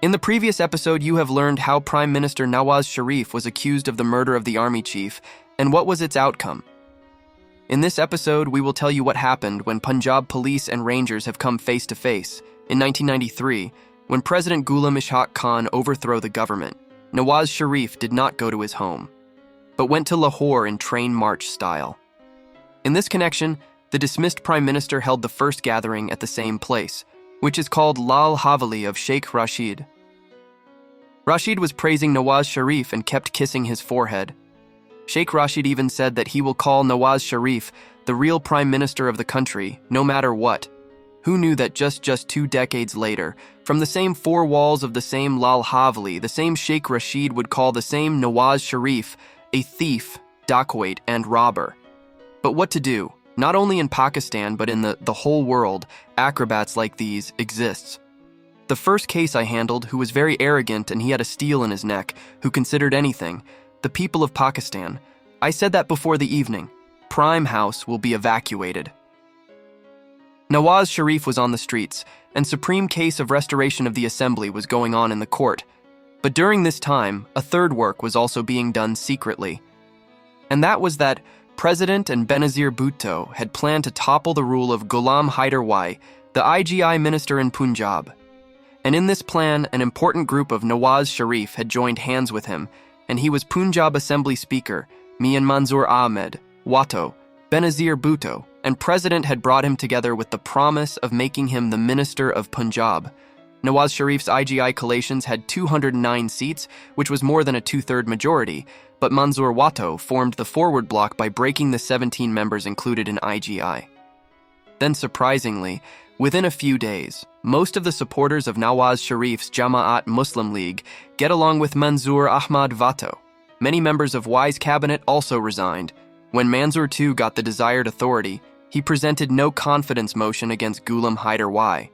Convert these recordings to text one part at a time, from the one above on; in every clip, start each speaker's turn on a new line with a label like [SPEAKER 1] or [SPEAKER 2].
[SPEAKER 1] In the previous episode, you have learned how Prime Minister Nawaz Shareef was accused of the murder of the army chief and what was its outcome. In this episode, we will tell you what happened when Punjab Police and Rangers have come face to face. In 1993, when President Ghulam Ishaq Khan overthrew the government, Nawaz Shareef did not go to his home, but went to Lahore in train march style. In this connection, the dismissed Prime Minister held the first gathering at the same place, which is called Lal Haveli of Sheikh Rashid. Rashid was praising Nawaz Shareef and kept kissing his forehead. Sheikh Rashid even said that he will call Nawaz Shareef the real Prime Minister of the country, no matter what. Who knew that just 2 decades later, from the same four walls of the same Lal Haveli, the same Sheikh Rashid would call the same Nawaz Shareef a thief, dacoit, and robber. But what to do? Not only in Pakistan, but in the whole world, acrobats like these exists. The first case I handled, who was very arrogant and he had a steel in his neck, who considered anything, the people of Pakistan. I said that before the evening. Prime House will be evacuated. Nawaz Shareef was on the streets, and supreme case of restoration of the assembly was going on in the court. But during this time, a third work was also being done secretly. And that was that President and Benazir Bhutto had planned to topple the rule of Ghulam Haider Wai, the IGI minister in Punjab. And in this plan, an important group of Nawaz Shareef had joined hands with him, and he was Punjab Assembly Speaker, Mian Manzoor Ahmed, Watto, Benazir Bhutto, and President had brought him together with the promise of making him the Minister of Punjab. Nawaz Shareef's IGI coalitions had 209 seats, which was more than a two-third majority, but Manzoor Watto formed the forward bloc by breaking the 17 members included in IGI. Then surprisingly, within a few days, most of the supporters of Nawaz Shareef's Jamaat Muslim League get along with Manzoor Ahmad Watto. Many members of Wai's cabinet also resigned. When Manzoor too got the desired authority, he presented no confidence motion against Ghulam Haider Wai.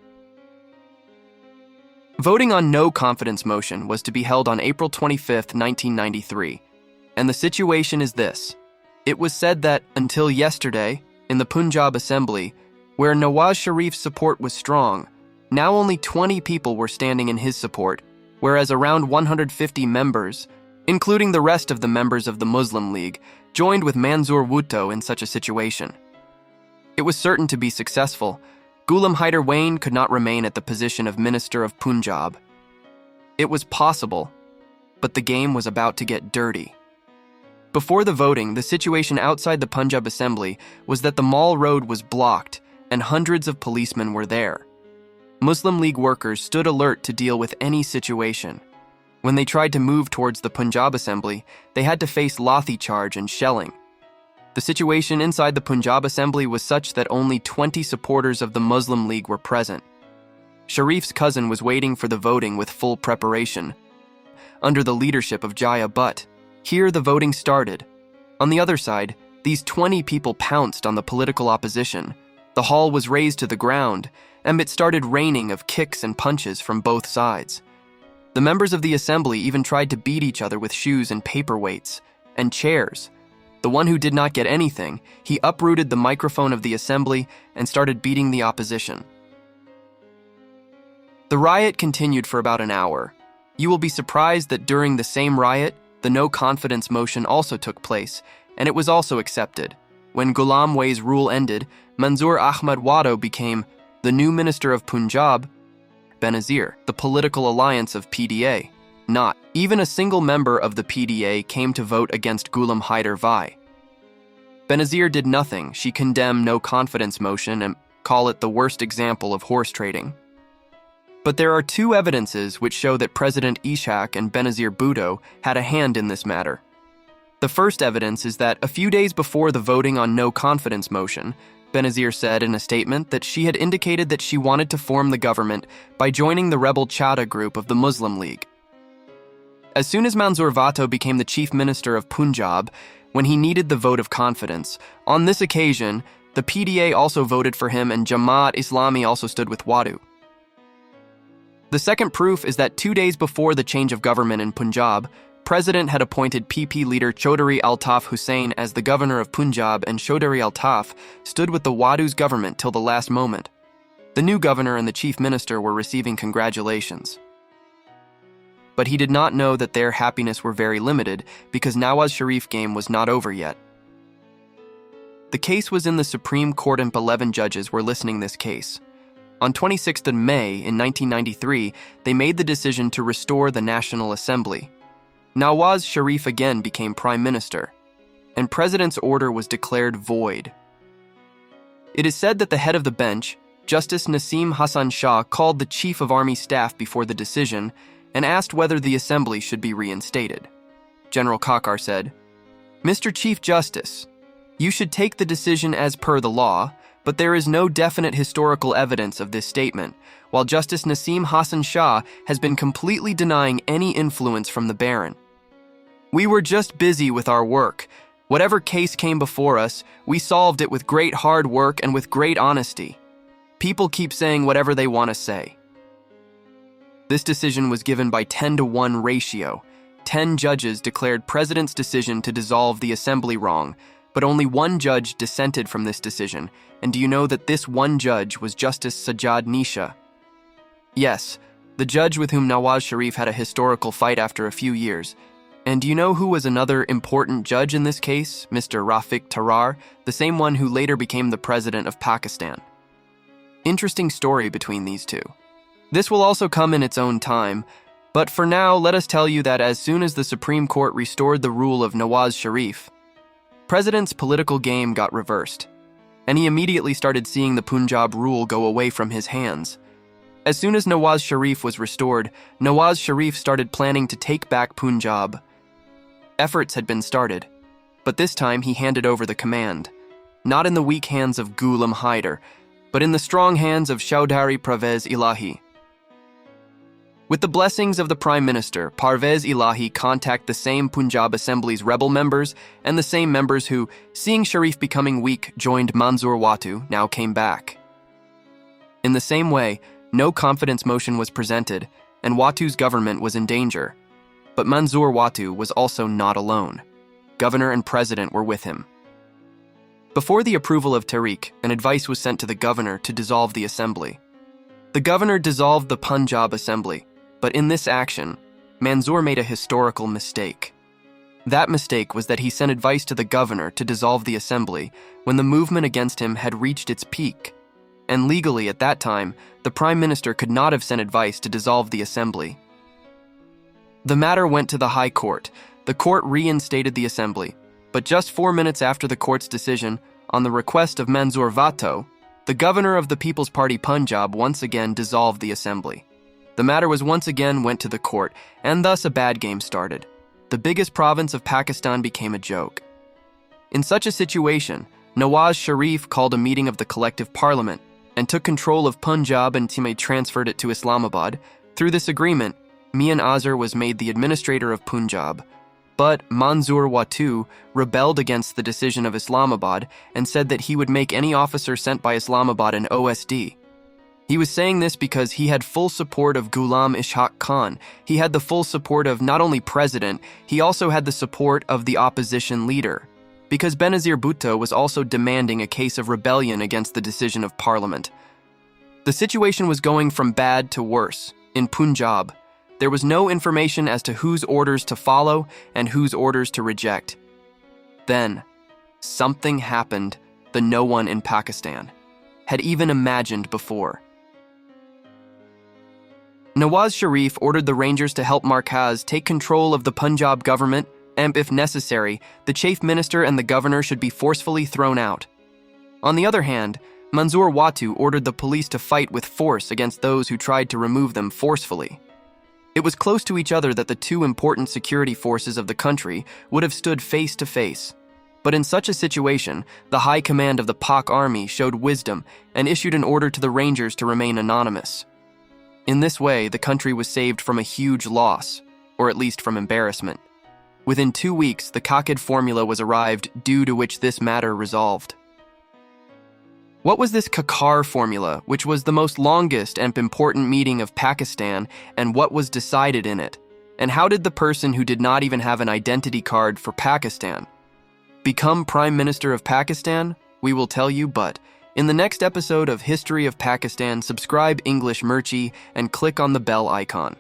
[SPEAKER 1] Voting on no confidence motion was to be held on April 25, 1993, and the situation is this. It was said that until yesterday, in the Punjab Assembly, where Nawaz Shareef's support was strong, now only 20 people were standing in his support, whereas around 150 members, including the rest of the members of the Muslim League, joined with Manzoor Watto in such a situation. It was certain to be successful. Ghulam Haider Wai could not remain at the position of Minister of Punjab. It was possible, but the game was about to get dirty. Before the voting, the situation outside the Punjab Assembly was that the Mall Road was blocked and hundreds of policemen were there. Muslim League workers stood alert to deal with any situation. When they tried to move towards the Punjab Assembly, they had to face lathi charge and shelling. The situation inside the Punjab Assembly was such that only 20 supporters of the Muslim League were present. Shareef's cousin was waiting for the voting with full preparation, under the leadership of Jaya Butt. Here the voting started. On the other side, these 20 people pounced on the political opposition. The hall was razed to the ground, and it started raining of kicks and punches from both sides. The members of the assembly even tried to beat each other with shoes and paperweights and chairs. The one who did not get anything, he uprooted the microphone of the assembly and started beating the opposition. The riot continued for about an hour. You will be surprised that during the same riot, the no confidence motion also took place, and it was also accepted. When Ghulam Wai's rule ended, Manzoor Ahmad Watto became the new Minister of Punjab. Benazir, the political alliance of PDA. Not even a single member of the PDA came to vote against Ghulam Haider Wai. Benazir did nothing. She condemned no confidence motion and call it the worst example of horse trading. But there are two evidences which show that President Ishaq and Benazir Bhutto had a hand in this matter. The first evidence is that a few days before the voting on no confidence motion, Benazir said in a statement that she had indicated that she wanted to form the government by joining the rebel Chadha group of the Muslim League. As soon as Manzoor Watto became the chief minister of Punjab, when he needed the vote of confidence, on this occasion, the PDA also voted for him and Jamaat Islami also stood with Watto. The second proof is that 2 days before the change of government in Punjab, President had appointed PP leader Chaudhry Altaf Hussain as the governor of Punjab, and Chaudhry Altaf stood with the Watto's government till the last moment. The new governor and the chief minister were receiving congratulations. But he did not know that their happiness were very limited because Nawaz Shareef game was not over yet. The case was in the Supreme Court and 11 judges were listening this case. On 26th of May in 1993, they made the decision to restore the National Assembly. Nawaz Shareef again became Prime Minister, and President's order was declared void. It is said that the head of the bench, Justice Naseem Hassan Shah, called the Chief of Army Staff before the decision and asked whether the assembly should be reinstated. General Kakar said, "Mr. Chief Justice, you should take the decision as per the law, but there is no definite historical evidence of this statement, while Justice Naseem Hassan Shah has been completely denying any influence from the Baron. We were just busy with our work. Whatever case came before us, we solved it with great hard work and with great honesty. People keep saying whatever they want to say." This decision was given by 10-to-1 ratio. 10 judges declared President's decision to dissolve the assembly wrong, but only one judge dissented from this decision. And do you know that this one judge was Justice Sajjad Nisha? Yes, the judge with whom Nawaz Shareef had a historical fight after a few years. And do you know who was another important judge in this case? Mr. Rafiq Tarar, the same one who later became the president of Pakistan. Interesting story between these two. This will also come in its own time, but for now, let us tell you that as soon as the Supreme Court restored the rule of Nawaz Shareef, President's political game got reversed, and he immediately started seeing the Punjab rule go away from his hands. As soon as Nawaz Shareef was restored, Nawaz Shareef started planning to take back Punjab. Efforts had been started, but this time he handed over the command, not in the weak hands of Ghulam Haider, but in the strong hands of Chaudhary Parvez Ilahi. With the blessings of the Prime Minister, Parvez Ilahi contacted the same Punjab Assembly's rebel members and the same members who, seeing Shareef becoming weak, joined Manzoor Watu, now came back. In the same way, no confidence motion was presented, and Watu's government was in danger. But Manzoor Watu was also not alone. Governor and President were with him. Before the approval of Tariq, an advice was sent to the governor to dissolve the assembly. The governor dissolved the Punjab Assembly, but in this action, Manzoor made a historical mistake. That mistake was that he sent advice to the governor to dissolve the assembly when the movement against him had reached its peak. And legally, at that time, the Prime Minister could not have sent advice to dissolve the assembly. The matter went to the High Court. The court reinstated the assembly, but just 4 minutes after the court's decision, on the request of Manzoor Watu, the governor of the People's Party Punjab once again dissolved the assembly. The matter was once again went to the court, and thus a bad game started. The biggest province of Pakistan became a joke. In such a situation, Nawaz Shareef called a meeting of the collective parliament and took control of Punjab and transferred it to Islamabad. Through this agreement, Mian Azhar was made the administrator of Punjab. But Manzoor Watu rebelled against the decision of Islamabad and said that he would make any officer sent by Islamabad an OSD. He was saying this because he had full support of Ghulam Ishaq Khan. He had the full support of not only president, he also had the support of the opposition leader, because Benazir Bhutto was also demanding a case of rebellion against the decision of parliament. The situation was going from bad to worse. In Punjab, there was no information as to whose orders to follow and whose orders to reject. Then, something happened that no one in Pakistan had even imagined before. Nawaz Shareef ordered the Rangers to help Markaz take control of the Punjab government, and if necessary, the chief minister and the governor should be forcefully thrown out. On the other hand, Manzoor Watu ordered the police to fight with force against those who tried to remove them forcefully. It was close to each other that the two important security forces of the country would have stood face to face. But in such a situation, the high command of the Pak army showed wisdom and issued an order to the Rangers to remain anonymous. In this way, the country was saved from a huge loss, or at least from embarrassment. Within 2 weeks, the Kakad formula was arrived, due to which this matter resolved. What was this Kakar formula, which was the most longest and important meeting of Pakistan, and what was decided in it? And how did the person who did not even have an identity card for Pakistan become Prime Minister of Pakistan? We will tell you, but in the next episode of History of Pakistan, subscribe English Murchi and click on the bell icon.